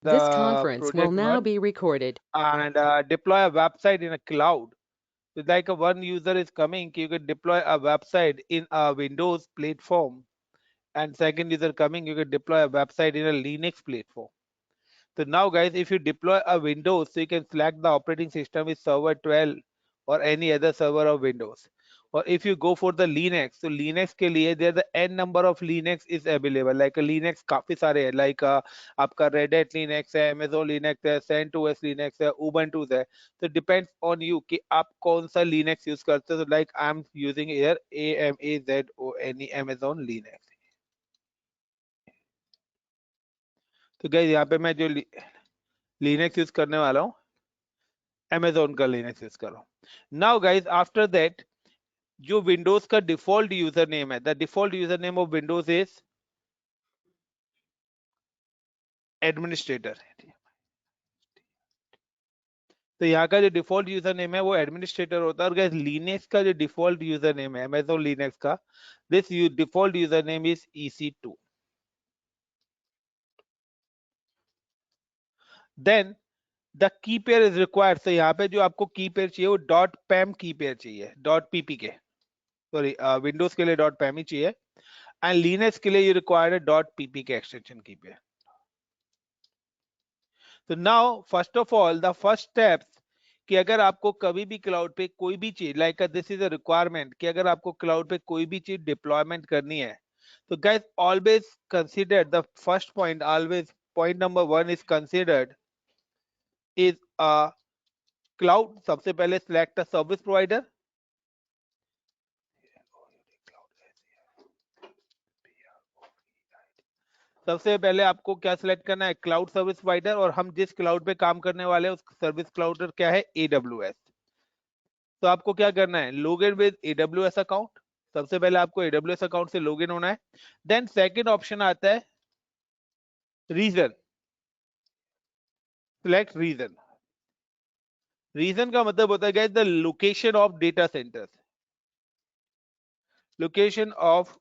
This the conference will project now one be recorded. and deploy a website in a cloud. So like a one user is coming, you can deploy a website in a Windows platform, and second user coming, you can deploy a website in a Linux platform. So now guys, if you deploy a Windows, so you can select the operating system is server 12 or any other server of Windows. Or if you go for the Linux, so Linux के लिए there the n number of Linux is available. Like a Linux काफी सारे हैं, like आपका Red Hat Linux है, Amazon Linux है, CentOS Linux है, Ubuntu है. So depends on you कि आप कौन सा Linux use करते हो. So like I'm using here AMAZONE Amazon Linux. तो guys यहाँ पे मैं जो Linux यूज करने वाला हूँ, Amazon का Linux यूज कर रहा हूँ. Now guys, after that, जो Windows का डिफॉल्ट यूजर नेम है, the default user name of Windows is administrator. तो यहाँ का जो डिफॉल्ट यूजर नेम है वो एडमिनिस्ट्रेटर होता है. और गाइस लिनक्स का जो डिफॉल्ट यूजर नेम है Amazon लिनक्स का, this default user name is EC2. Then the key pair is required. तो यहाँ पे जो आपको की पेयर चाहिए वो डॉट पैम की पेयर चाहिए, डॉट पीपी के, सॉरी विंडोज के लिए डॉट पैम ही चाहिए, एंड लिनक्स के लिए यू रिक्वायर्ड है डॉट पीपी के एक्सटेंशन की पेयर. तो now first of all the first step, कि अगर आपको कभी भी क्लाउड पे कोई भी चीज, like this is a requirement, कि अगर आपको क्लाउड पे कोई भी चीज डिप्लॉयमेंट करनी है, तो guys always consider the first point, always point number one is considered is a cloud. सबसे पहले सिलेक्ट अ सर्विस प्रोवाइडर. सबसे पहले आपको क्या सिलेक्ट करना है, क्लाउड सर्विस प्रोवाइडर. और हम जिस क्लाउड पे काम करने वाले हैं उस सर्विस क्लाउड क्या है, AWS. तो आपको क्या करना है, log in with AWS account. सबसे पहले आपको AWS अकाउंट से लॉग इन होना है. देन सेकंड ऑप्शन आता है रीजन. Select reason. रीजन का मतलब होता है the location of data centres, location of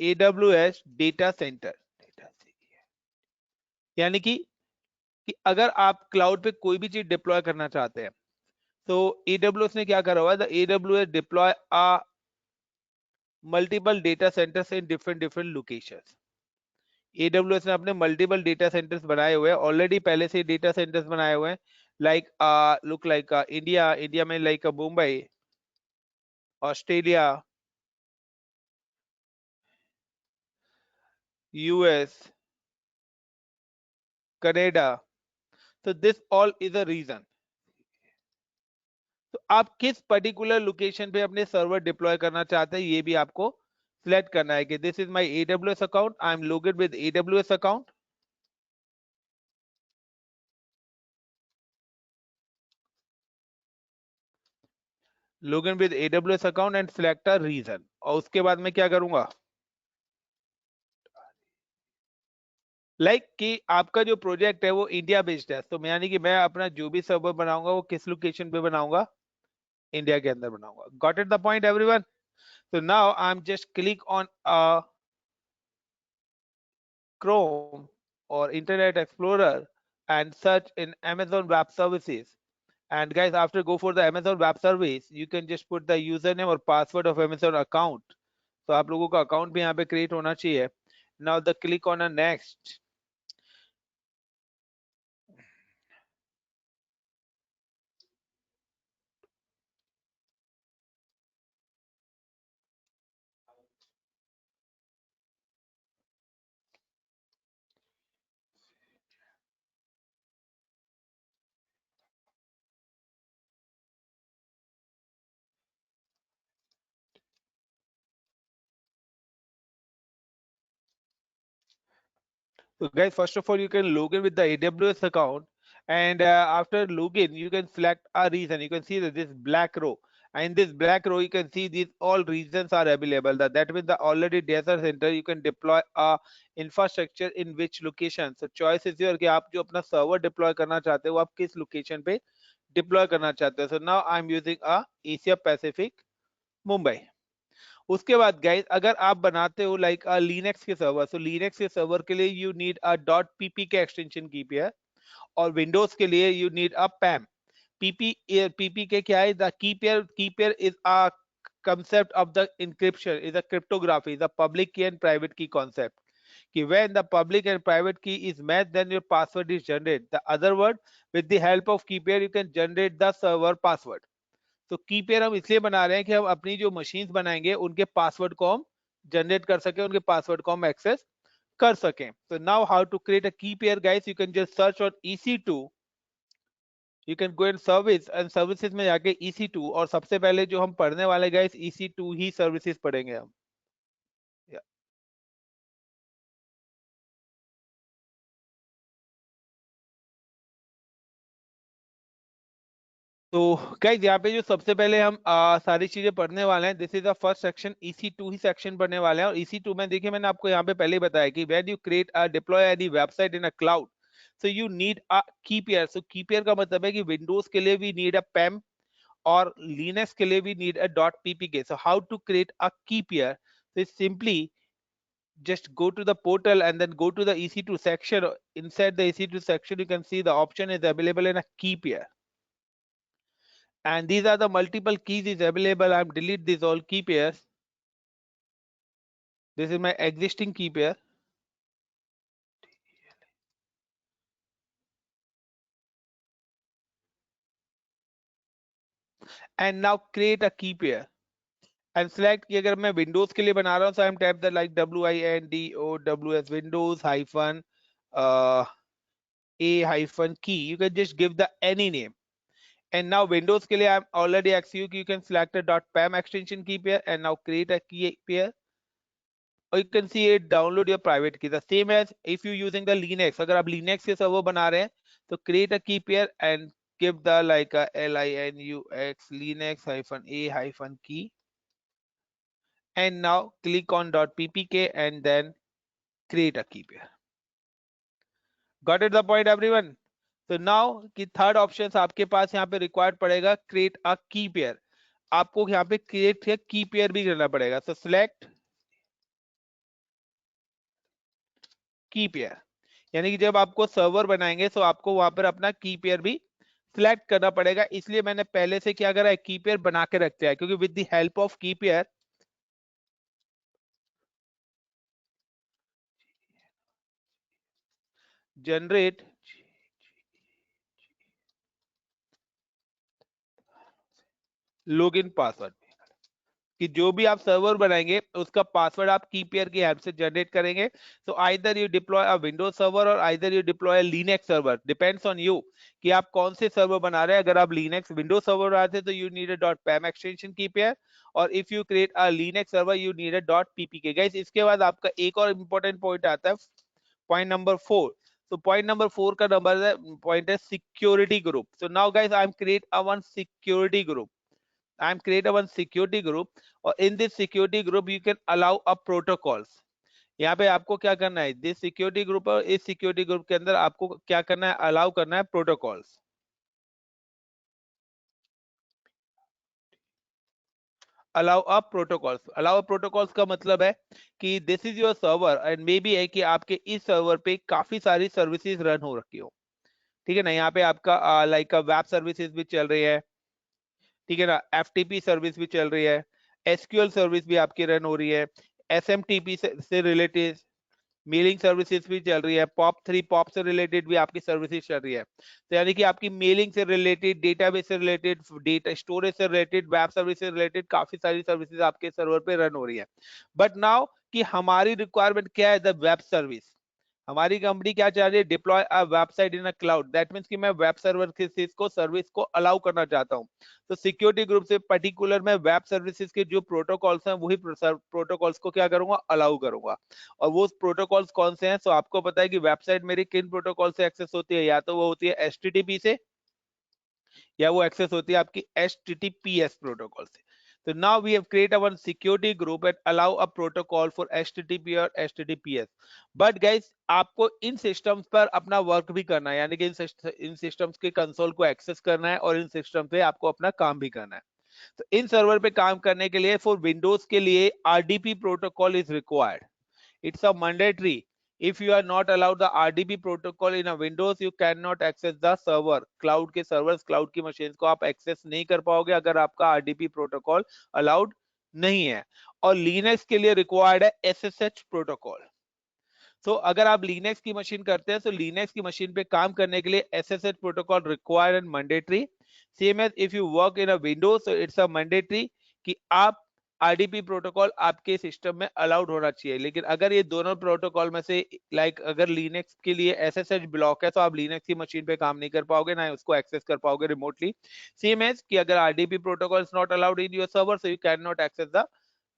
AWS data centre. यानी कि अगर आप क्लाउड पे कोई भी चीज डिप्लॉय करना चाहते हैं, तो AWS ने क्या करा हुआ है, the AWS deploy a multiple data centres in different different locations. AWS ने अपने मल्टीपल डेटा सेंटर्स बनाए हुए हैं ऑलरेडी, पहले से डेटा सेंटर्स बनाए हुए हैं. Like look like India, India में like Mumbai, Australia, US, Canada. तो this all is a region. तो आप किस पर्टिकुलर लोकेशन पे अपने सर्वर डिप्लॉय करना चाहते हैं, ये भी आपको सिलेक्ट करना है. कि this is my AWS account, I am login with AWS account. Login with AWS account and select a region. और उसके बाद मैं क्या करूंगा, कि आपका जो प्रोजेक्ट है वो इंडिया बेस्ड है, तो यानी कि मैं अपना जो भी सर्वर बनाऊंगा वो किस लोकेशन पे बनाऊंगा, इंडिया के अंदर बनाऊंगा. Got it the point everyone. So now I'm just click on Chrome or Internet Explorer and search in Amazon Web Services. And guys, after go for the Amazon Web Service, you can just put the username or password of Amazon account. So आप लोगों का account भी यहाँ पे create होना चाहिए. Now the click on a next. So guys, first of all, you can log in with the AWS account, and after login, you can select a region. You can see that this black row, and in this black row, you can see these all regions are available. That means the already data center you can deploy a infrastructure in which location. So choice is your कि आप जो अपना server deploy करना चाहते हो वो आप किस location पे deploy करना चाहते हो. So now I'm using a Asia Pacific Mumbai. उसके बाद गाइस अगर आप बनाते हो लाइक लिनक्स के सर्वर, सो लिनक्स के सर्वर के लिए you need a dot PP के एक्सटेंशन की पेयर, और विंडोज के लिए यू नीड अ पैम। पीपी के क्या है, the key pair is a concept of the encryption, is a cryptography, is a public key and private key concept. कि when the public and private key is matched, then your password is generated. The other word, with the help of key pair, you can generate the server password. तो की pair हम इसलिए बना रहे हैं कि हम अपनी जो मशीन्स बनाएंगे उनके पासवर्ड को हम जनरेट कर सके, उनके पासवर्ड को हम एक्सेस कर सकें. So now how to create a key pair, guys? You can just search on EC2. You can go in service and services में जाके EC2, और सबसे पहले जो हम पढ़ने वाले guys EC2 ही सर्विसेज पढ़ेंगे हम. Yeah. तो गाइस यहाँ पे जो सबसे पहले हम सारी चीजें पढ़ने वाले हैं, this is the first section, EC2 he section पढ़ने वाले हैं. और EC2 में देखिए मैंने आपको यहाँ पे पहले ही बताया कि when you create deploy any website in a cloud, so you need a key pair. सो की पेयर का मतलब है कि विंडोज के लिए वी नीड अ पैम, और लिनक्स के लिए we need a dot PPK. So how to create a key pair? So simply just go to the portal and then go to the EC2 section. Inside the EC2 section, you can see the option is available in a key pair. And these are the multiple keys is available. I'm delete these all key pairs. This is my existing key pair. And now create a key pair. And select कि अगर मैं Windows के लिए बना रहा हूँ, so I'm type the like WINDOWS Windows hyphen a hyphen key. You can just give the any name. And now Windows के लिए I'm already asked you, you can select a .pam extension key pair and now create a key pair. Or you can see it, download your private key. The same as if you using the Linux. अगर आप Linux के server बना रहे हैं, तो create a key pair and give the like a LINUX Linux hyphen a hyphen key. And now click on .ppk and then create a key pair. Got it the point everyone? So now कि third options आपके पास यहाँ पे required पड़ेगा create a key pair. आपको यहाँ पे create a key pair भी करना पड़ेगा. So select की पेयर, यानी कि जब आपको सर्वर बनाएंगे तो आपको वहां पर अपना की पेयर भी सिलेक्ट करना पड़ेगा. इसलिए मैंने पहले से क्या करा है, की पेयर बना के रखते हैं, क्योंकि विद द हेल्प ऑफ की पेयर जनरेट लॉगिन पासवर्ड, कि जो भी आप सर्वर बनाएंगे उसका पासवर्ड आप की पेयर की हेल्प से जनरेट करेंगे. So either you deploy a Windows server और either you deploy Linux server, depends on you कि आप कौन से सर्वर बना रहे हैं. अगर आप लिनक्स विंडोज सर्वर बनाते हैं तो you need a dot PEM extension key pair, और if you create a Linux server you need a dot PPK. Guys इसके बाद आपका एक और इंपॉर्टेंट पॉइंट आता है, point number 4. So point number 4 का नंबर है, पॉइंट है security group. So now guys I am create a one security group. I am create a one security group, or in this security group you can allow a protocols. यहाँ पे आपको क्या करना है, this security group, और इस security group के अंदर आपको क्या करना है, अलाउ करना है प्रोटोकॉल्स. अलाउ अ प्रोटोकॉल्स का मतलब है कि this is your server and may be है कि आपके इस सर्वर पे काफी सारी सर्विसेज रन हो रखी हो. ठीक है ना, यहाँ पे आपका लाइक वेब सर्विसेज भी चल रही है, ठीक है ना, एफटीपी सर्विस भी चल रही है, एसक्यूएल सर्विस भी आपकी रन हो रही है, एसएमटीपी से रिलेटेड मेलिंग सर्विसेज भी चल रही है, पॉप से रिलेटेड भी आपकी सर्विसेज चल रही है. तो यानी कि आपकी मेलिंग से रिलेटेड, डेटाबेस से रिलेटेड, डेटा स्टोरेज से रिलेटेड, वेब सर्विस से रिलेटेड काफी सारी सर्विसेज आपके सर्वर पे रन हो रही है. बट नाउ कि हमारी रिक्वायरमेंट क्या है, द वेब सर्विस. हमारी कंपनी क्या चाह रही है, deploy a website in a cloud. That means कि मैं वेब सर्वर के को सर्विस को अलाउ करना चाहता हूं. तो सिक्योरिटी ग्रुप से पर्टिकुलर मैं वेब सर्विसेज के जो प्रोटोकॉल्स हैं वही प्रोटोकॉल्स को क्या करूंगा, अलाउ करूंगा. और वो प्रोटोकॉल्स कौन से हैं, तो आपको पता है कि वेबसाइट मेरी किन प्रोटोकॉल से एक्सेस होती है, या तो वो होती है एचटीटीपी से, या वो एक्सेस होती है आपकी HTTPS प्रोटोकॉल से. तो now we have create a one security group and allow a protocol for HTTP और HTTPS. बट गाइस आपको इन सिस्टम्स पर अपना वर्क भी करना है, यानी कि इन सिस्टम्स के कंसोल को एक्सेस करना है और इन सिस्टम पे आपको अपना काम भी करना है. तो इन सर्वर पे काम करने के लिए फॉर विंडोज के लिए RDP protocol is required. It's a mandatory. If you are not allowed the RDP protocol in a Windows, you cannot access the server. Cloud के servers, cloud की machines को आप access नहीं कर पाओगे अगर आपका RDP protocol allowed नहीं है. और Linux के लिए required है SSH protocol. तो अगर आप Linux की मशीन करते हैं तो Linux की मशीन पे काम करने के लिए SSH protocol required and mandatory. Same as if you work in a Windows, so it's a mandatory कि आप RDP प्रोटोकॉल आपके सिस्टम में अलाउड होना चाहिए. लेकिन अगर ये दोनों प्रोटोकॉल में से अगर लिनक्स के लिए SSH ब्लॉक है तो आप लिनक्स की मशीन पे काम नहीं कर पाओगे, ना उसको एक्सेस कर पाओगे रिमोटली. सेम एज कि अगर RDP protocol is not allowed in your server, so you can not access the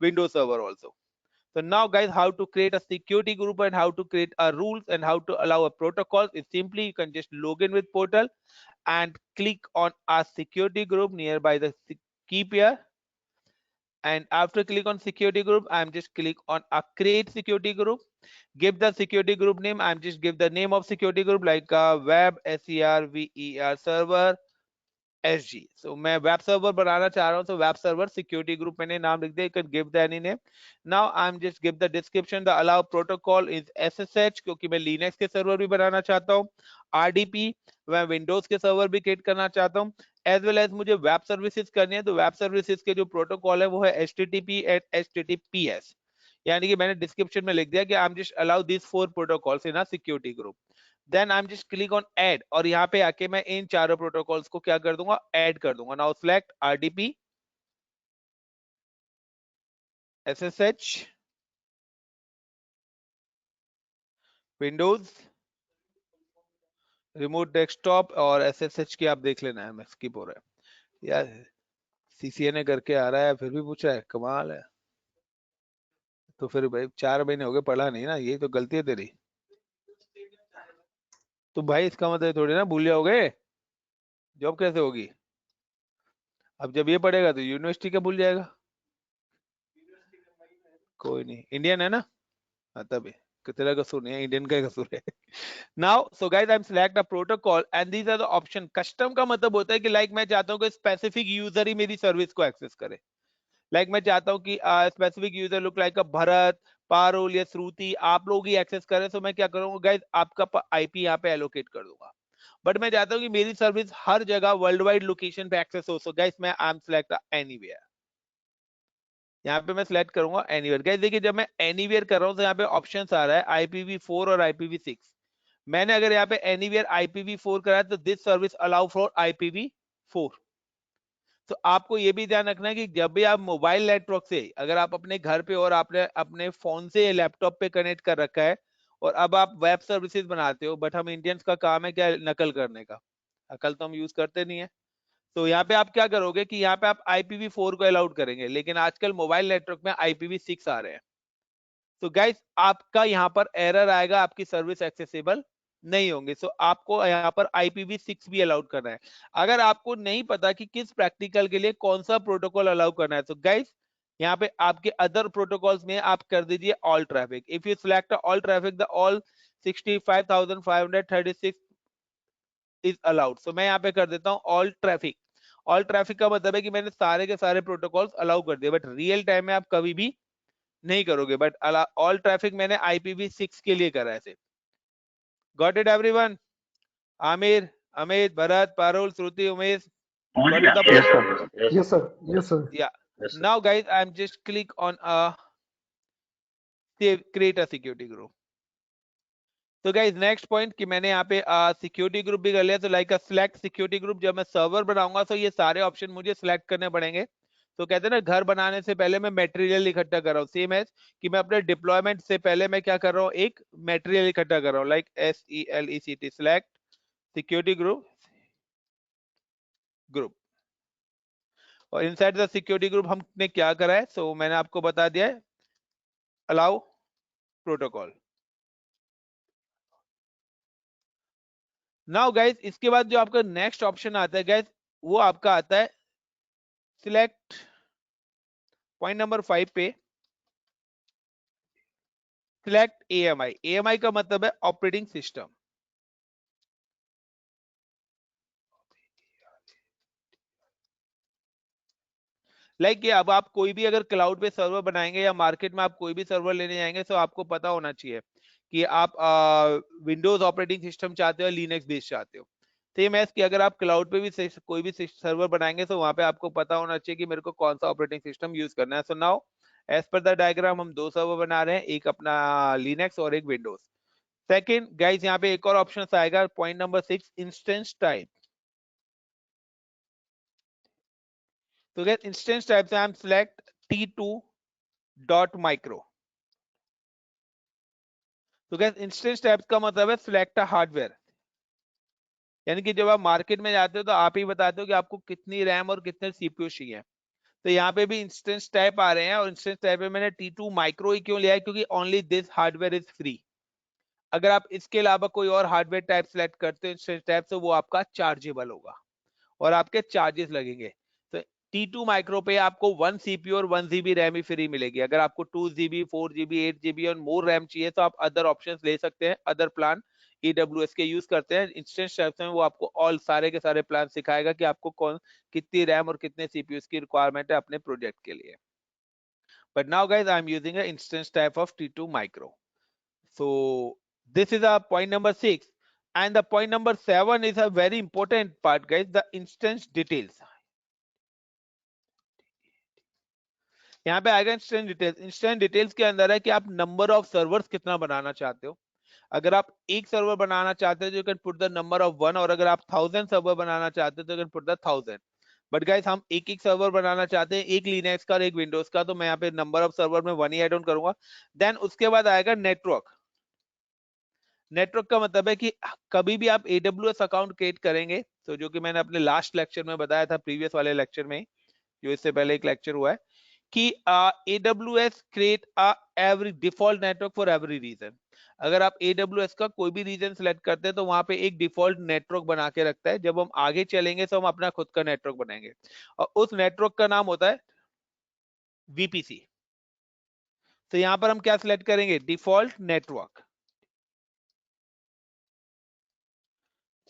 Windows server also. So now guys, how to create a security group and how to create a rules and how to allow a protocol is simply you can just log in with portal and click on a security group nearby the keep here. And after click on security group, I'm just click on a create security group. Give the security group name. I'm just give the name of security group like web server server SG. So मैं web server बनाना चाह रहा हूँ, so web server security group मैंने नाम लिख दिया. You can give the any name. Now I'm just give the description. The allow protocol is SSH क्योंकि मैं Linux के सर्वर भी बनाना चाहता हूँ. RDP मैं Windows के सर्वर भी क्रिएट करना चाहता हूँ. एज वेल एज मुझे वेब सर्विसेज करनी है, तो वेब सर्विसेज के जो प्रोटोकॉल है वो है HTTP एंड HTTPS. यानी कि मैंने डिस्क्रिप्शन में लिख दिया कि I am just allow this 4 protocols in a security group. Then I am just click on add और यहाँ पे आके मैं इन चारों प्रोटोकॉल्स को क्या कर दूंगा, ऐड कर दूंगा. Now select RDP, SSH, Windows, remote desktop और SSH की आप देख लेना है, मैं स्किप हो रहा है यार. CCNA करके आ रहा है फिर भी पूछ रहा है, कमाल है. तो फिर भाई 4 महीने हो गए पढ़ा नहीं ना, ये तो गलती है तेरी. तो भाई इसका मतलब थोड़ी ना भूल जाओगे, जॉब कैसे होगी. अब जब ये पढ़ेगा तो यूनिवर्सिटी का भूल जाएगा. कोई नहीं, इंडियन है ना. हाँ तभी, तेरा कसूर नहीं है, इंडियन का कसूर है. Now so guys I am select a protocol and these are the option. Custom का मतलब होता है कि मैं चाहता हूँ कि स्पेसिफिक यूजर ही मेरी सर्विस को एक्सेस करे. मैं चाहता हूँ कि specific user look like Bharat, Parul या श्रुति आप लोग ही एक्सेस करें. तो मैं क्या करूंगा गाइस, आपका IP यहाँ पे एलोकेट कर दूंगा. बट मैं चाहता हूँ कि मेरी सर्विस हर जगह वर्ल्ड वाइड लोकेशन पे एक्सेस हो. सो गाइस मैं आई एम सिलेक्ट एनीवेयर. यहाँ पे मैं सिलेक्ट करूंगा एनीवेयर. गाइस देखिए जब मैं एनीवेयर कर रहा हूँ तो यहाँ पे ऑप्शंस आ रहा है IPv4 और IPv6. मैंने अगर यहाँ पे एनीवेयर IPv4 करा है तो this service allow for IPv4. तो आपको ये भी ध्यान रखना है कि जब भी आप मोबाइल नेटवर्क से, अगर आप अपने घर पे और आपने अपने फोन से लैपटॉप पे कनेक्ट कर रखा है और अब आप वेब सर्विसेज बनाते हो, बट हम इंडियंस का काम है क्या, नकल करने का. अकल तो हम यूज करते नहीं है. तो यहाँ पे आप क्या करोगे कि यहाँ पे आप IPv4 को अलाउड करेंगे, लेकिन आजकल मोबाइल नेटवर्क में IPv6 आ रहे हैं. तो गाइस आपका यहाँ पर एरर आएगा, आपकी सर्विस एक्सेसिबल नहीं होंगे. सो आपको यहाँ पर IPv6 भी अलाउड करना है. अगर आपको नहीं पता कि किस प्रैक्टिकल के लिए कौन सा प्रोटोकॉल अलाउ करना है, तो गाइस यहाँ पे आपके अदर प्रोटोकॉल्स में आप कर दीजिए all traffic. If you select all traffic, the all 65,536 is allowed. So मैं यहाँ पे कर देता हूँ ऑल ट्रैफिक. ऑल ट्रैफिक का मतलब है कि मैंने सारे के सारे प्रोटोकॉल्स अलाउ कर दिए, बट रियल टाइम में आप कभी भी नहीं करोगे. बट ऑल ट्रैफिक मैंने IPv6 के लिए करा है. Got it everyone. Aamir, Amit, Bharat, Parul, Shruti, Umesh, got it the Yes, point? sir. Yes, sir. Yes, sir. Yeah. Yes, sir. Now guys, I'm just click on save, create a security group. तो guys next point कि मैंने यहाँ पे security group भी कर लिया. तो like select security group. जब मैं सर्वर बनाऊंगा तो ये सारे ऑप्शन मुझे सिलेक्ट करने पड़ेंगे. तो कहते हैं ना, घर बनाने से पहले मैं मटेरियल इकट्ठा कर रहा हूँ. सेम एज कि मैं अपने डिप्लॉयमेंट से पहले मैं क्या कर रहा हूँ, एक मटेरियल इकट्ठा कर रहा हूँ. SELECT select security group. और इनसाइड द सिक्योरिटी ग्रुप हमने क्या करा है, सो मैंने आपको बता दिया है अलाउ प्रोटोकॉल. नाउ गाइस इसके बाद जो आपका नेक्स्ट ऑप्शन आता है गाइस, वो आपका आता है सिलेक्ट पॉइंट नंबर 5 पे सिलेक्ट AMI. AMI का मतलब है ऑपरेटिंग सिस्टम. लाइक ये अब आप कोई भी अगर क्लाउड पे सर्वर बनाएंगे या मार्केट में आप कोई भी सर्वर लेने जाएंगे तो आपको पता होना चाहिए कि आप विंडोज ऑपरेटिंग सिस्टम चाहते हो या लिनक्स बेस्ड चाहते हो। सेम एज कि अगर आप क्लाउड पे भी कोई भी सर्वर बनाएंगे तो वहां पे आपको पता होना चाहिए कि मेरे को कौन सा ऑपरेटिंग सिस्टम यूज करना है। So now as per the diagram हम दो सर्वर बना रहे हैं, एक अपना लिनक्स और एक विंडोज। सेकंड गाइस, यहाँ पे एक और ऑप्शन आएगा, पॉइंट नंबर 6, इंस्टेंस टाइप। तो गाइस इंस्टेंस टाइप से आई एम सेलेक्ट t2.micro। तो गाइस इंस्टेंस टाइप का मतलब है सिलेक्ट अ हार्डवेयर, यानी कि जब आप मार्केट में जाते हो तो आप ही बताते हो कि आपको कितनी रैम और कितने सीपीयू चाहिए। तो यहाँ पे भी इंस्टेंस टाइप आ रहे हैं, और इंस्टेंस टाइप में मैंने T2 माइक्रो ही क्यों लिया है, क्योंकि only this hardware is free. अगर आप इसके अलावा कोई और हार्डवेयर टाइप सेलेक्ट करते हो इंस्टेंस टाइप से, वो आपका चार्जेबल होगा और आपके चार्जेस लगेंगे। तो T2 माइक्रो पे आपको 1 सीपीयू और 1 GB रैम ही फ्री मिलेगी। अगर आपको 2 GB 4 GB 8 GB और मोर रैम चाहिए तो आप अदर ऑप्शंस ले सकते हैं, अदर प्लान AWS के यूज करते हैं। इंस्टेंस टाइप में वो आपको ऑल सारे के सारे प्लान सिखाएगा कि आपको कौन कितनी रैम और कितने सीपीयू की रिक्वायरमेंट है अपने प्रोजेक्ट के लिए। But now guys, I'm using an instance type of T2 micro. So this is a point number 6. And the point number 7 is a very important part guys, the instance details. यहाँ पे आएगा instance details. Instance details के अंदर है कि आप number of servers कितना बनाना चाहते हो। अगर आप एक सर्वर बनाना चाहते हो तो you can put the number of 1, और अगर आप 1000 सर्वर बनाना चाहते हो तो you can put the 1000। But guys हम एक एक सर्वर बनाना चाहते हैं, एक लिनक्स का और एक विंडोज का, तो मैं यहाँ पे नंबर ऑफ सर्वर में 1 ही ऐड ऑन करूंगा। देन उसके बाद आएगा नेटवर्क। नेटवर्क का मतलब है कि कभी भी आप AWS अकाउंट क्रिएट करेंगे, तो जो कि मैंने अपने लास्ट लेक्चर में बताया था, प्रीवियस वाले लेक्चर में, जो इससे पहले एक लेक्चर हुआ है, कि AWS create a every default network for every region। अगर आप AWS का कोई भी रीजन सेलेक्ट करते हैं तो वहां पे एक डिफॉल्ट नेटवर्क बना के रखता है। जब हम आगे चलेंगे तो हम अपना खुद का नेटवर्क बनाएंगे, और उस नेटवर्क का नाम होता है VPC। तो यहां पर हम क्या सिलेक्ट करेंगे, default network.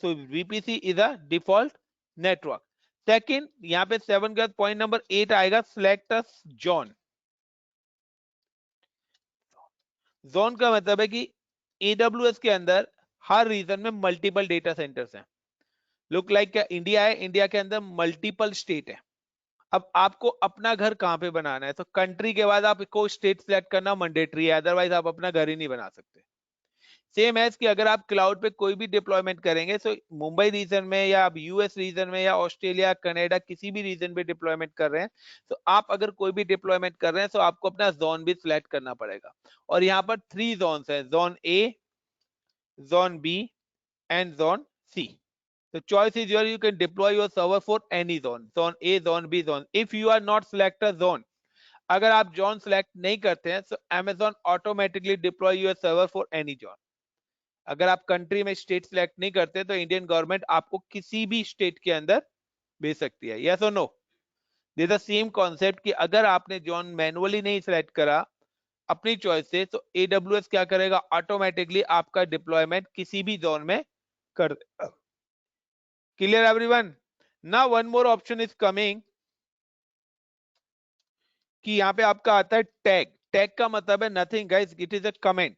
So VPC is a default network. Second, यहाँ पे 7 का पॉइंट नंबर 8 आएगा, सिलेक्ट अ जोन। जोन का मतलब है कि AWS के अंदर हर रीजन में मल्टीपल डेटा सेंटर्स हैं। लुक लाइक क्या इंडिया है, इंडिया के अंदर मल्टीपल स्टेट है। अब आपको अपना घर कहां पे बनाना है, तो कंट्री के बाद आपको स्टेट सिलेक्ट करना मैंडेटरी है, अदरवाइज आप अपना घर ही नहीं बना सकते। सेम एज कि अगर आप क्लाउड पे कोई भी डिप्लॉयमेंट करेंगे तो मुंबई रीजन में या आप US रीजन में या ऑस्ट्रेलिया कनाडा किसी भी रीजन पे डिप्लॉयमेंट कर रहे हैं, तो आप अगर कोई भी डिप्लॉयमेंट कर रहे हैं तो आपको अपना जोन भी सिलेक्ट करना पड़ेगा। और यहाँ पर 3 जोन है, zone A, zone B and zone C. The choice is yours. You can deploy your server for any zone, zone A, zone B, zone. If you are not select a zone, अगर आप zone select नहीं करते हैं तो Amazon automatically deploy your server for any zone. अगर आप country में state select नहीं करते तो इंडियन गवर्नमेंट आपको किसी भी स्टेट के अंदर भेज सकती है। यस और no? This the same concept कि अगर आपने जोन मैनुअली नहीं सिलेक्ट करा अपनी चॉइस से, तो AWS क्या करेगा, ऑटोमेटिकली आपका डिप्लॉयमेंट किसी भी जोन में कर देगा। Clear everyone? Now one more option is coming कि यहाँ पे आपका आता है टैग। टैग का मतलब है nothing guys, it is a comment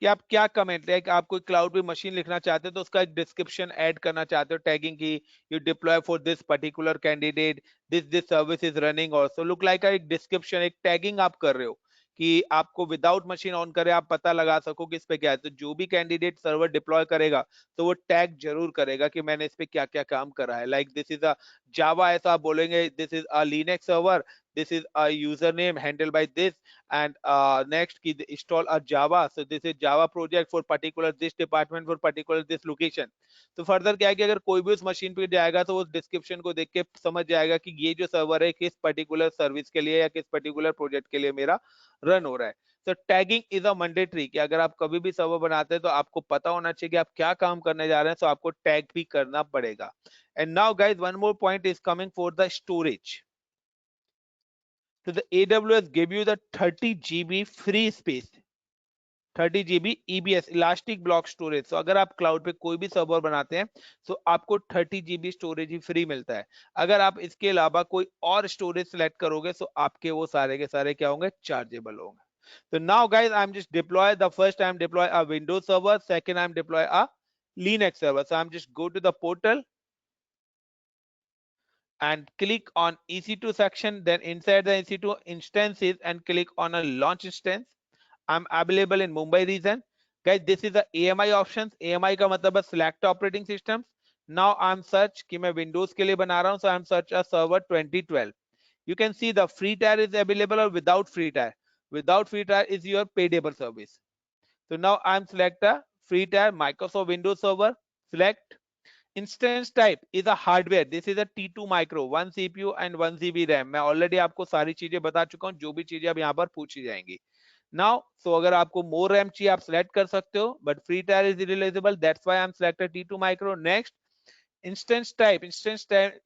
कि आप क्या कमेंट है, आप कोई क्लाउड पे मशीन लिखना चाहते हो तो उसका एक डिस्क्रिप्शन ऐड करना चाहते हो, टैगिंग की, you deploy for this particular candidate, this service is running also, look like एक डिस्क्रिप्शन, एक टैगिंग आप कर रहे हो कि आपको विदाउट मशीन ऑन करे आप पता लगा सको कि इस पे क्या है। तो जो भी कैंडिडेट सर्वर डिप्लॉय करेगा तो वो टैग जरूर करेगा कि मैंने इस पे क्या क्या काम करा है। लाइक दिस इज अ जावा, ऐसा आप बोलेंगे this is a Linux server, this is a username handled by this, and next key install a java, so this is java project for particular this department for particular this location। तो further क्या है कि अगर कोई भी उस machine पे जाएगा तो उस डिस्क्रिप्शन को देख के समझ जाएगा कि ये जो सर्वर है किस पर्टिकुलर सर्विस के लिए या किस पर्टिकुलर प्रोजेक्ट के लिए मेरा रन हो रहा है। तो टैगिंग इज अ मैंडेटरी कि अगर आप कभी भी सर्वर बनाते हैं तो आपको पता होना चाहिए कि आप क्या काम करने जा रहे हैं, तो आपको टैग भी करना पड़ेगा। And now guys one more point is coming for the storage. So the AWS give you the 30 GB free space 30 GB EBS elastic block storage. तो अगर आप क्लाउड पे कोई भी सर्वर बनाते हैं तो आपको 30 GB स्टोरेज ही फ्री मिलता है। अगर आप इसके अलावा कोई और स्टोरेज सेलेक्ट करोगे तो आपके वो सारे के सारे क्या होंगे, चार्जेबल होंगे। So now guys, I'm just deploy the first time deploy a Windows server, second I'm deploy a Linux server. So I'm just go to the portal and click on EC2 section, then inside the EC2 instances and click on a launch instance. I'm available in Mumbai region. Guys, this is the AMI options. AMI का मतलब है select operating systems. Now I'm search कि मैं Windows के लिए बना रहा हूँ, so I'm search a server 2012. You can see the free tier is available or without free tier. Without free tier is your paidable service. So now I'm select a free tier Microsoft Windows Server. Select instance type is a hardware. This is a T2 micro, 1 CPU and 1 GB RAM. मैं already आपको सारी चीजें बता चुका हूँ, जो भी चीजें अब यहाँ पर पूछी जाएंगी. Now, so अगर आपको more RAM चाहिए आप select कर सकते हो, but free tier is irrelevable. That's why I'm selected T2 micro. Next, instance type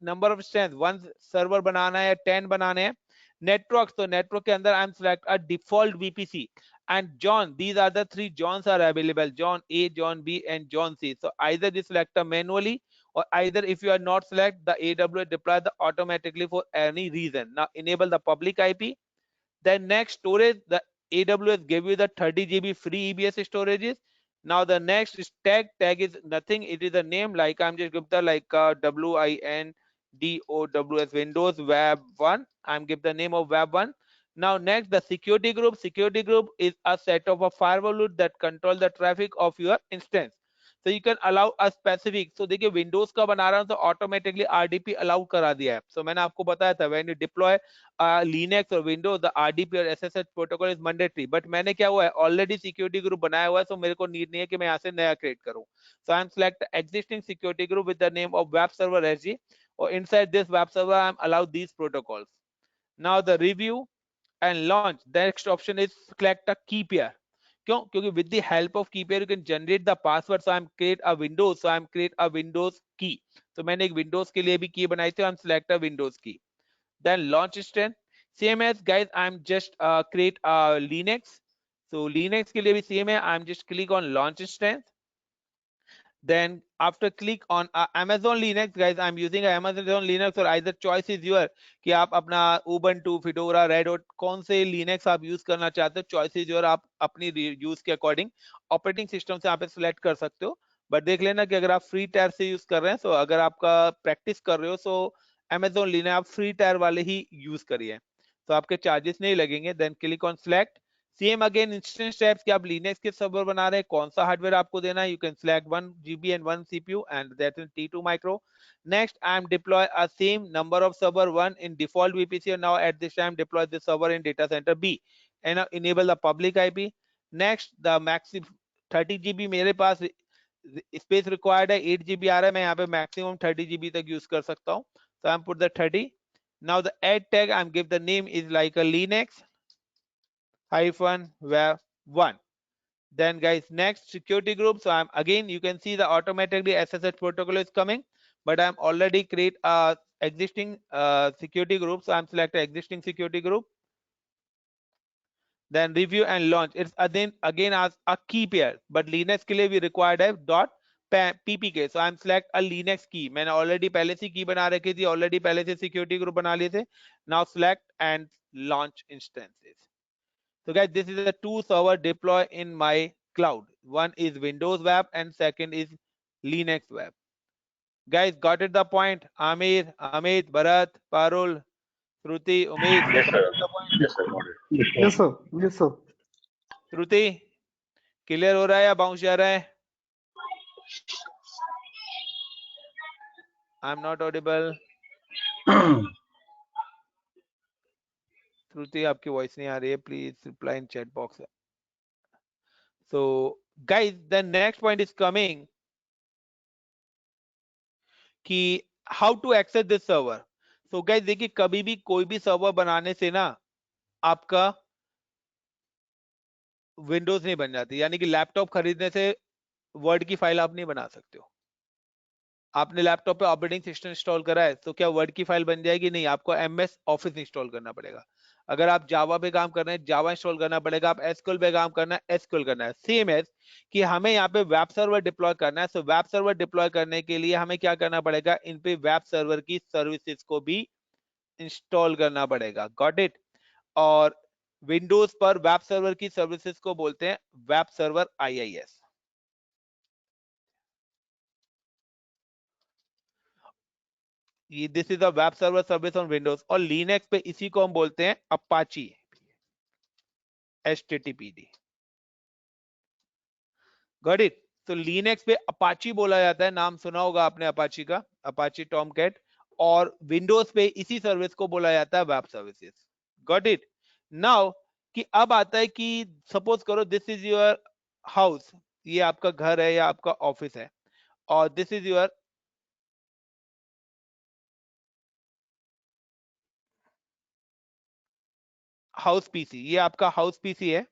number of instance, one server बनाना है, 10 बनाने हैं. Network, तो network के अंदर I'm select a default VPC. And John, these are the three Johns are available, John A, John B and John C. So either you select them manually, or either if you are not select, the AWS deploy the automatically for any reason. Now enable the public IP. Then next storage, the AWS give you the 30 GB free EBS storages. Now the next is tag is nothing, it is a name, like I'm just give the like WINDOWS Windows Web 1. I'm give the name of Web 1. Now next, the security group is a set of a firewall that control the traffic of your instance. So you can allow a specific. So देखिए Windows का बना रहा हूँ तो automatically RDP allow करा दिया है. So मैंने आपको बताया था when you deploy Linux or Windows, the RDP or SSH protocol is mandatory. But मैंने क्या हुआ है, already security group बनाया हुआ है, so मेरे को need नहीं है कि मैं यहाँ से नया create करूँ. So I'm select existing security group with the name of web server SG, or inside this web server I'm allowed these protocols. Now the review and launch. The next option is select a key pair. क्यों? क्योंकि with the help of key pair you can generate the password. So I'm create a Windows. So I'm create a Windows key. तो मैंने एक Windows के लिए भी key बनाई थी. I'm select a Windows key. Then launch instance. Same as guys, I'm just create a Linux. So Linux के लिए भी same है. I'm just click on launch instance. Then after click on Amazon Linux, guys, I'm using Amazon Linux, or either choice is your कि आप अपना Ubuntu, Fedora, Red Hat कौन से Linux आप यूज करना चाहते हो, choice is your, आप अपनी यूज के अकॉर्डिंग ऑपरेटिंग सिस्टम से आप सिलेक्ट कर सकते हो. बट देख लेना कि अगर आप फ्री टायर से यूज कर रहे हैं, तो अगर आपका प्रैक्टिस कर रहे हो तो Amazon Linux आप फ्री टायर वाले ही यूज करिए, तो आपके चार्जेस नहीं लगेंगे. Then click on select. Same again instance types कि आप लिनक्स के सर्वर बना रहे हैं, कौन सा हार्डवेयर आपको देना है. You can select 1 GB and 1 CPU and that is T2 micro. Next, I am deploy a same number of server 1 in default VPC, and now at this time deploy the server in data center B and enable the public IP. Next, the maximum 30 GB मेरे पास space required है, 8 GB आ रहा है, मैं यहाँ पे maximum 30 GB तक use कर सकता हूँ. So I'm put the 30. Now the add tag I'm give the name is like a Linux -web 1. Then guys, next security group. So I'm again, you can see the automatically SSH protocol is coming, but I'm already create a existing security group. So I'm select existing security group. Then review and launch. It's again as a key pair, but Linux के लिए भी required है .ppk. So I'm select a Linux key. मैंने already पहले से key बना रखी थी, already पहले से security group बना लिए थे. Now select and launch instances. So guys, this is a 2 server deploy in my cloud. One is Windows Web and second is Linux Web. Guys, got it the point? Amir, Amit, Bharat, Parul, Shruti, Umesh. Yes, sir. Yes, sir. Got it. Yes, sir. Yes, sir. Shruti clear हो रहा है या bounce जा रहा है? I am not audible. Shruti आपकी voice नहीं आ रही है, please reply in chat box. So guys, the next point is coming कि how to access this server. So guys देखिए, कभी भी कोई भी सर्वर बनाने से ना आपका विंडोज नहीं बन जाती. यानी कि लैपटॉप खरीदने से वर्ड की फाइल आप नहीं बना सकते हो. आपने लैपटॉप पे ऑपरेटिंग सिस्टम इंस्टॉल करा है तो क्या वर्ड की फाइल बन जाएगी? नहीं, आपको MS ऑफिस इंस्टॉल करना पड़ेगा. अगर आप जावा पे काम कर रहे हैं जावा इंस्टॉल करना पड़ेगा, आप एसक्यूएल पे काम करना है एसक्यूएल करना है। सेम एज कि हमें यहाँ पे वेब सर्वर डिप्लॉय करना है, सो वेब सर्वर डिप्लॉय करने के लिए हमें क्या करना पड़ेगा, इन पे वेब सर्वर की सर्विसेज को भी इंस्टॉल करना पड़ेगा। Got it. और विंडोज पर वेब सर्वर की सर्विसेज को बोलते हैं वेब सर्वर IIS। ये this is a web server service on Windows. और लिनक्स पे इसी को हम बोलते हैं अपाची HTTPD। Got it. तो लिनक्स पे अपाची बोला जाता है, नाम सुना होगा आपने अपाची का, अपाची टॉमकैट। और विंडोज पे इसी सर्विस को बोला जाता है web services. Got it. Now कि अब आता है कि सपोज करो दिस इज योर हाउस, ये आपका घर है या आपका ऑफिस है, और this is your house PC, ये आपका हाउस पीसी है।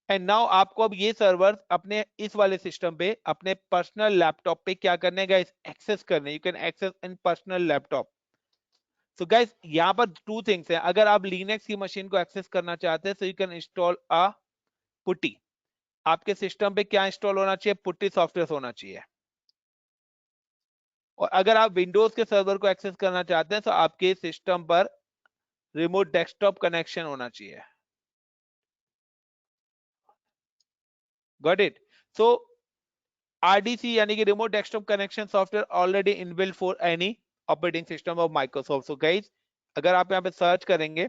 एंड नाउ आपको अब ये सर्वर अपने इस वाले सिस्टम पे अपने पर्सनल लैपटॉप पे क्या करने का, एक्सेस करने, you can access in personal laptop. So guys यहाँ पर टू थिंग्स है, अगर आप लिनक्स की मशीन को एक्सेस करना चाहते हैं, सो you can install a putty. आपके सिस्टम पे क्या इंस्टॉल होना चाहिए, पुट्टी सॉफ्टवेयर होना चाहिए। और अगर आप विंडोज के सर्वर को एक्सेस करना चाहते हैं, तो आपके सिस्टम पर रिमोट डेस्कटॉप कनेक्शन होना चाहिए। Got it. सो RDC यानी कि remote desktop connection software already inbuilt for any operating system of Microsoft. So guys अगर आप यहाँ पे सर्च करेंगे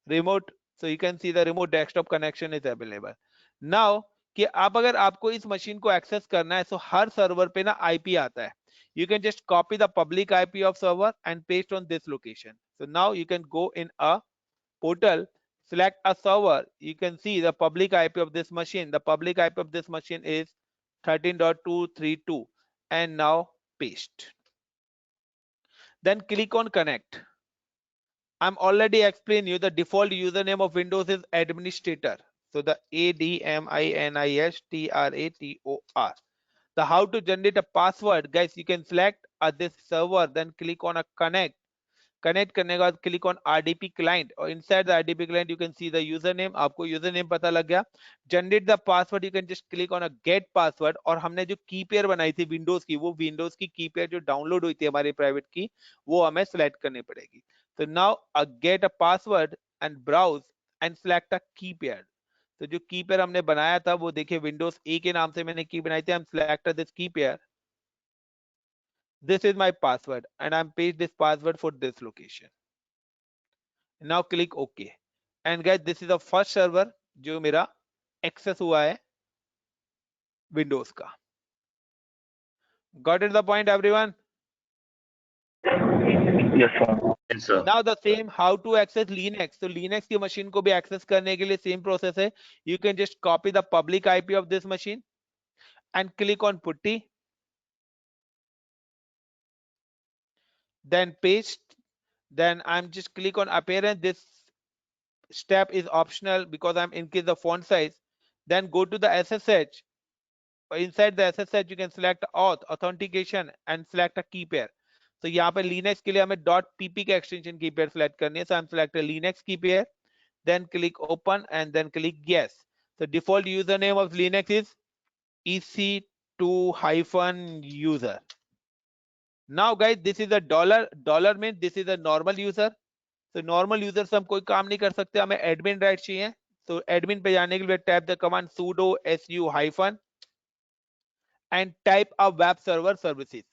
remote, so you can see the remote desktop connection is available now। कि आप अगर आपको इस मशीन को एक्सेस करना है, तो हर सर्वर पे ना IP आता है, you can just copy the public IP of server and paste on this location। so now you can go in a portal, select a server, you can see the public IP of this machine, the public IP of this machine is 13.232 and now paste, then click on connect। I'm already explaining you the default username of Windows is administrator. So the ADMINISTRATOR. The how to generate a password, guys, you can select this server, then click on a connect। Connect करने के बाद click on RDP client, और inside the RDP client you can see the user name. आपको user name पता लग गया। Generate the password, you can just click on a gate password. और हमने जो की पेयर बनाई थी विंडोज की, वो विंडोज की पेयर जो डाउनलोड हुई थी हमारी प्राइवेट की, वो हमें सिलेक्ट करनी पड़ेगी। तो now get a password and browse and select a key pair. तो जो की पेयर हमने बनाया था वो देखिए विंडोज ए के नाम से मैंने की बनाई थी। हम सिलेक्ट दिस की pair, this is my password and I'm paste this password for this location। now click OK and guys this is the first server जो मेरा एक्सेस हुआ है विंडोज का। got it the point everyone? Yes, sir. Yes, sir. now the same how to access Linux। तो Linux की machine को भी access करने के लिए सेम प्रोसेस है। you can just copy the public IP of this machine and click on putty, then paste, then I'm just click on appearance, this step is optional because I'm increase the font size, then go to the SSH। inside the SSH you can select auth authentication and select a key pair। तो यहाँ पे Linux के लिए हमें .pp के extension key pair select करनी है, so I'm select a Linux key pair, then click open and then click yes। so default username of Linux is EC2-user। now guys this is a dollar means this is a normal user। तो normal user से हम कोई काम नहीं कर सकते, हमें admin right चाहिए। तो एडमिन पे जाने के लिए type the command sudo su hyphen and type a web server services.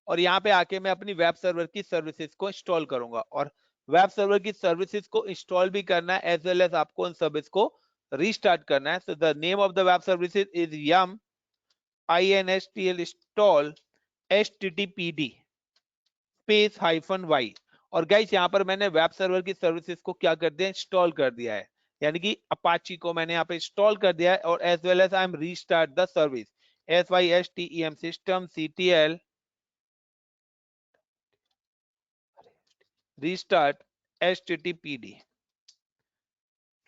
और यहाँ पे आके मैं अपनी वेब सर्वर की सर्विसेज को इंस्टॉल करूंगा, और वेब सर्वर की सर्विसेज को इंस्टॉल भी करना है एज वेल एज आपको उन सर्विस को रीस्टार्ट करना है। So the name of the web services is yum install httpd space -y। और गाइस यहाँ पर मैंने वेब सर्वर की सर्विसेज को क्या कर दिया, इंस्टॉल कर दिया है, यानी कि अपाची को मैंने यहाँ पे इंस्टॉल कर दिया है। और as well as I am restart the service SYSTEM system CTL restart HTTPD।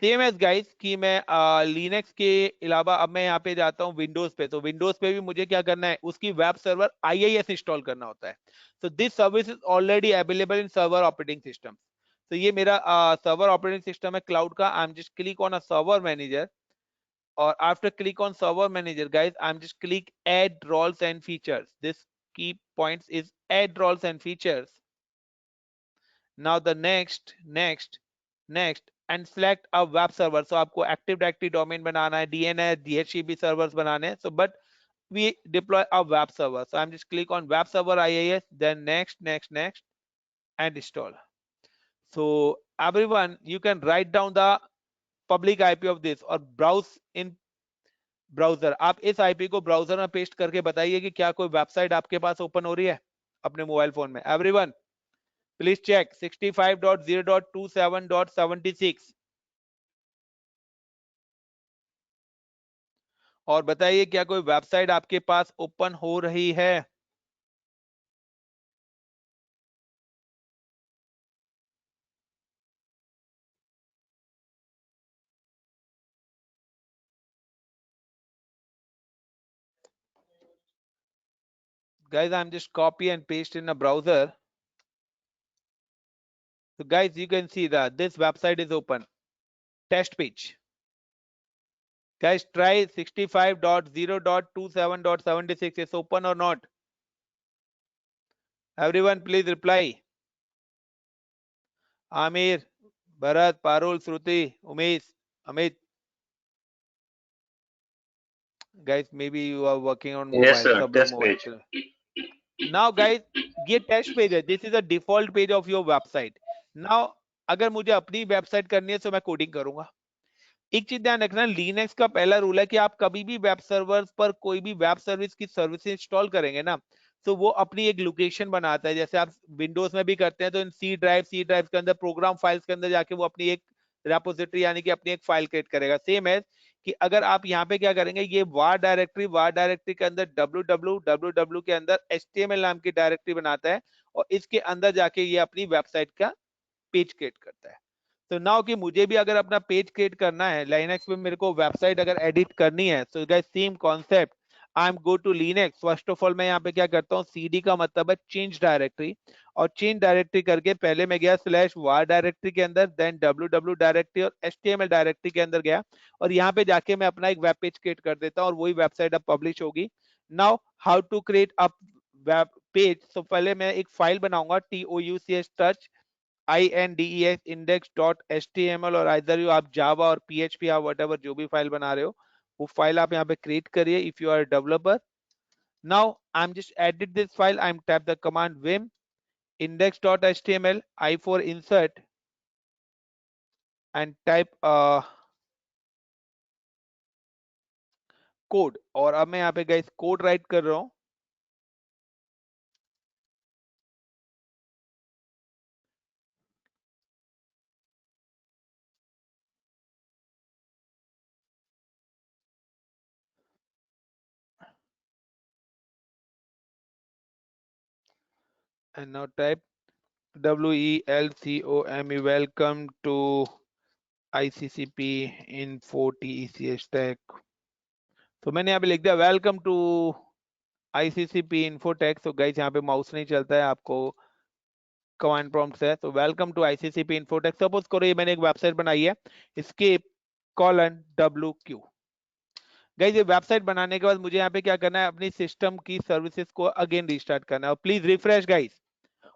Same as guys कि मैं लिनक्स के अलावा अब मैं यहाँ पे जाता हूँ विंडोज पे। तो विंडोज पे भी मुझे क्या करना है, उसकी वेब सर्वर IIS इंस्टॉल करना होता है। so this service is already available in server operating system। तो ये मेरा सर्वर ऑपरेटिंग सिस्टम है क्लाउड का. आई am just click on a server manager, or after click on server manager, guys, I'm just click add roles and features. This key points is add roles and features. Now the next and select a web server. So आपको active directory domain बनाना है, DNS DHCP servers बनाने हैं. So but we deploy a web server. So I'm just click on web server IIS, then next and install. So everyone, you can write down the public IP of this or browse in browser. आप इस IP को browser में paste करके बताइए कि क्या कोई website आपके पास ओपन हो रही है अपने मोबाइल फोन में. एवरीवन प्लीज चेक 65.0.27.76 और बताइए क्या कोई वेबसाइट आपके पास ओपन हो रही है. Guys, I'm just copy and paste in a browser. So guys, you can see that this website is open. Test page. Guys, try 65.0.27.76 is open or not? Everyone, please reply. Amir, Bharat, Parul, Shruti, Umesh, Amit. Guys, maybe you are working on mobile. Yes, sir. सब लोग Test mobile page. पे. Now guys, ये test page है. This is a default page of your website. Now अगर मुझे अपनी website करनी है तो मैं कोडिंग करूंगा. एक चीज ध्यान रखना, लिनक्स का पहला रूल है कि आप कभी भी वेब सर्वर्स पर कोई भी वेब सर्विस की सर्विस इंस्टॉल करेंगे ना, तो वो अपनी एक लोकेशन बनाता है. जैसे आप विंडोज में भी करते हैं तो इन सी ड्राइव के अंदर प्रोग्राम फाइल्स के अंदर जाके वो अपनी एक रेपोजिटरी यानी कि अपनी एक फाइल क्रिएट करेगा. सेम है कि अगर आप यहाँ पे क्या करेंगे, ये वार डायरेक्टरी के अंदर www के अंदर HTML नाम की डायरेक्टरी बनाता है और इसके अंदर जाके ये अपनी वेबसाइट का पेज क्रिएट करता है. तो नाउ कि मुझे भी अगर अपना पेज क्रिएट करना है लिनक्स में, मेरे को वेबसाइट अगर एडिट करनी है, तो guys same concept. I am go to Linux. First of all मैं यहाँ पे क्या करता हूँ, cd का मतलब है चेंज डायरेक्टरी, और चेंज डायरेक्टरी करके पहले मैं गया /var डायरेक्टरी के अंदर, देन www डायरेक्टरी और html डायरेक्टरी के अंदर गया और यहाँ पे जाके मैं अपना एक वेब पेज क्रिएट कर देता हूँ और वही वेबसाइट अब पब्लिश होगी. Now how to create a web page. तो पहले मैं एक फाइल बनाऊंगा touch index index.html और either you आप java और php या whatever जो भी फाइल बना रहे हो वो फाइल आप यहाँ पे क्रिएट करिए if you are a developer. Now I'm just edit this file. I'm type the command vim index.html I for insert and type code. और अब मैं यहाँ पे गाइस कोड राइट कर रहा हूँ. And now type WELCOME welcome to ICCP info TEC stack. तो मैंने यहाँ पे लिख दिया वेलकम टू ICCP इन्फोटेक. तो गाइस यहाँ पे माउस नहीं चलता है, आपको कमांड प्रॉम्प्ट से. तो welcome to ICCP Infotech. Suppose करो ये मैंने एक वेबसाइट बनाई है escape::wq. गाइस ये वेबसाइट बनाने के बाद मुझे यहाँ पे क्या करना है, अपनी सिस्टम की सर्विसेज को अगेन रिस्टार्ट करना है. और प्लीज रिफ्रेश गाइस.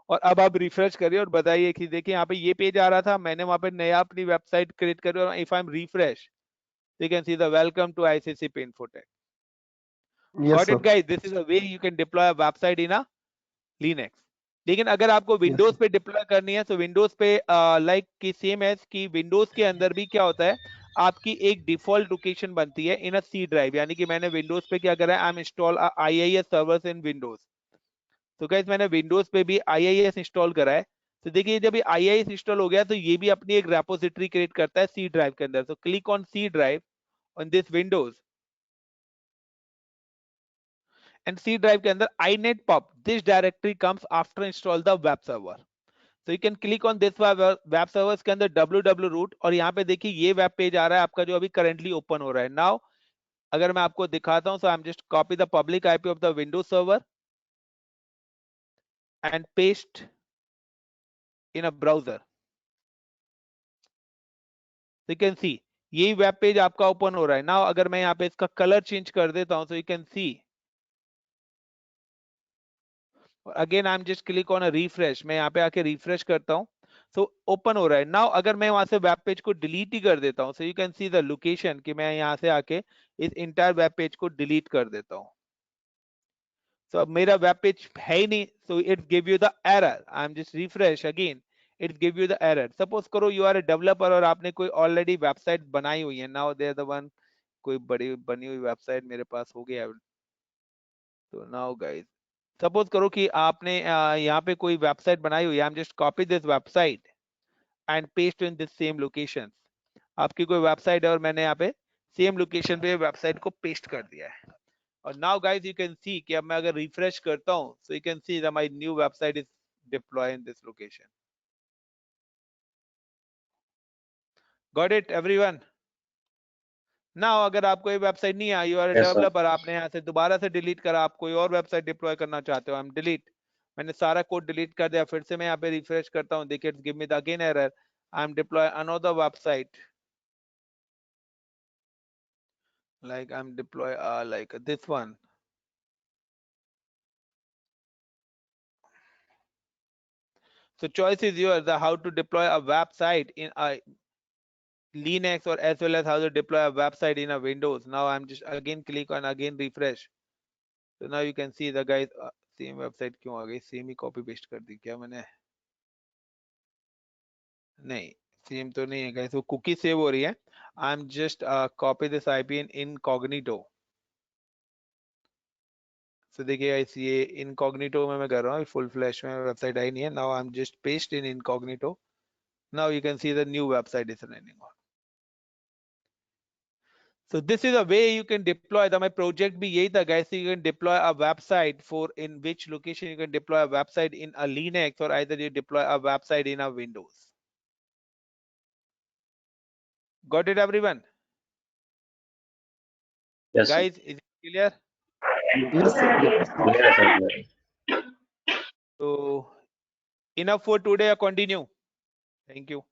और अब आप रिफ्रेश करिए और बताइए कि देखिए यहाँ पे ये पेज आ रहा था, मैंने वहां पे नया अपनी वेबसाइट क्रिएट करी और if I am refresh you can see the welcome to ICCP Infotech. Yes, Got sir. it guys? This is a way you can deploy a website in a Linux. लेकिन अगर आपको Windows Yes, पे deploy करनी है तो Windows पे like की same है कि विंडोज के अंदर भी क्या होता है, आपकी एक डिफॉल्ट लोकेशन बनती है इन अ सी ड्राइव. यानी कि मैंने विंडोज पे क्या करा है, I M install IIS servers in Windows. तो गाइस मैंने विंडोज पे भी IIS इंस्टॉल करा है. तो देखिए जब ये IIS इंस्टॉल हो गया तो ये भी अपनी एक रेपोजिटरी क्रिएट करता है सी ड्राइव के अंदर. तो click on C drive on this Windows and C drive के अंदर inetpub. This directory comes after install the web server. So you can click on this web servers के अंदर www root और यहाँ पे देखिए ये वेब पेज आ रहा है आपका जो अभी currently open हो रहा है. Now अगर मैं आपको दिखाता हूँ, so I'm just copy the public IP of the Windows server and paste in a browser. you can see यही वेब पेज आपका ओपन हो रहा है. नाउ अगर मैं यहाँ पे इसका कलर चेंज कर देता हूं, so you can see again I'm just click on a refresh. मैं यहाँ पे आके refresh करता हूँ, so open हो रहा है. नाउ अगर मैं वहां से वेब पेज को डिलीट ही कर देता हूँ, so you can see the location कि मैं यहाँ से आके इस entire वेब पेज को डिलीट कर देता हूँ. So अब मेरा वेब पेज है ही नहीं, so it give you the error. I'm just refresh again, it give you the error. Suppose करो you are a developer और आपने कोई already वेबसाइट बनाई हुई है. Now they are the one, कोई बड़ी बनी हुई वेबसाइट मेरे पास हो गया है. So now guys, सपोज करो कि आपने यहाँ पे कोई वेबसाइट बनाई हुई है. I'm just copy this website and paste in this same location. आपकी कोई वेबसाइट है और मैंने यहाँ पे सेम लोकेशन पे वेबसाइट को पेस्ट कर दिया है. और now guys you can see कि अब मैं अगर रिफ्रेश करता हूं, so you can see that my new website is deploy in this location. Got it everyone? Now अगर आपको ये वेबसाइट नहीं आई, you are a Yes, sir. Developer, आपने यहाँ से दोबारा से डिलीट करा, आप कोई और वेबसाइट डिप्लॉय करना चाहते हो, आई एम डिलीट, मैंने सारा कोड डिलीट कर दिया, फिर से मैं यहाँ पे रिफ्रेश करता हूँ, देखिए it's give me the again error, I am deploy another website, like I'm deploy like this one. So choice is yours, the how to deploy a website in a Linux or as well as how to deploy a website in a Windows. Now I'm just again click on again refresh. So now you can see the guys same website क्यों आ गई, same ही copy paste कर दी क्या मैंने? नहीं, same तो नहीं है guys, वो cookie save हो रही है. I'm just copy this IP in incognito. So देखिए guys ये incognito में मैं कर रहा हूँ, full flash में website आई नहीं है. Now I'm just paste in incognito. Now you can see the new website is running on. So this is a way you can deploy. The my project भी यही था guys, so you can deploy a website for in which location you can deploy a website in a Linux or either you deploy a website in a Windows. Got it everyone? Yes, sir. Guys, is it clear? Yes, sir. Yes, sir. Clear, sir. Clear. So enough for today, continue. Thank you.